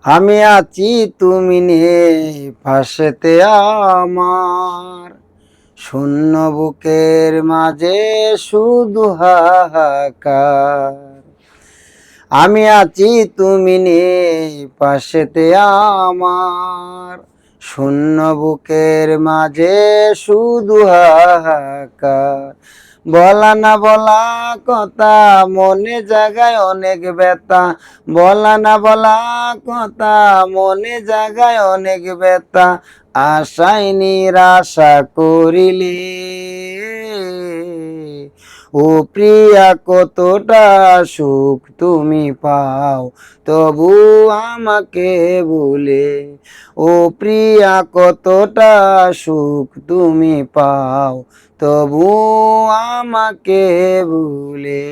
আমি আছি তুমি নেই পাশেতে আমার, শূন্য বুকের মাঝে শুধু হাহাকার। আমি আছি তুমি নেই পাশেতে আমার, শূন্য বুকের মাঝে শুধু হাহাকার। বলা না বলা কথা মনে জাগায় অনেক ব্যথা, বলা না বলা কথা মনে জাগায় অনেক ব্যথা। আশায় নিরাশা করিলে ও প্রিয়া কতটা সুখ তুমি পাও তবু আমাকে ভুলে। ও প্রিয়া কতটা সুখ তুমি পাও তবু আমাকে ভুলে।